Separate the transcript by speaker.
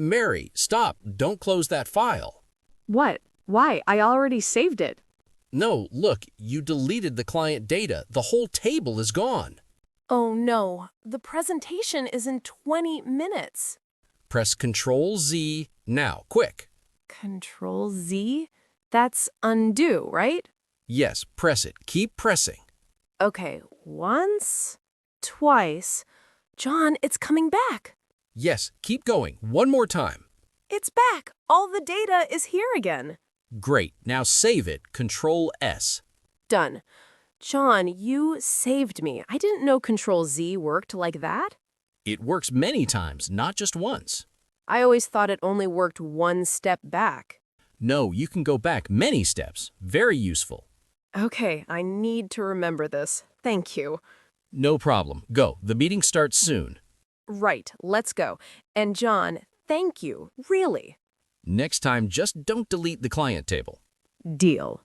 Speaker 1: Mary, stop. Don't close that file.
Speaker 2: What? Why? I already saved it.
Speaker 1: No, look, you deleted the client data. The whole table is gone.
Speaker 3: Oh no, the presentation is in 20 minutes.
Speaker 1: Press Ctrl+Z now, quick.
Speaker 3: Ctrl+Z? That's undo, right?
Speaker 1: Yes, press it. Keep pressing.
Speaker 3: Okay, once, twice. John, it's coming back.
Speaker 1: Yes, keep going. One more time.
Speaker 3: It's back. All the data is here again.
Speaker 1: Great. Now save it. Ctrl+S.
Speaker 3: Done. John, you saved me. I didn't know Ctrl+Z worked like that.
Speaker 1: It works many times, not just once.
Speaker 3: I always thought it only worked one step back.
Speaker 1: No, you can go back many steps. Very useful.
Speaker 3: Okay, I need to remember this. Thank you.
Speaker 1: No problem. Go. The meeting starts soon.
Speaker 3: Right, let's go. And John, thank you, really.
Speaker 1: Next time, just don't delete the client table.
Speaker 3: Deal.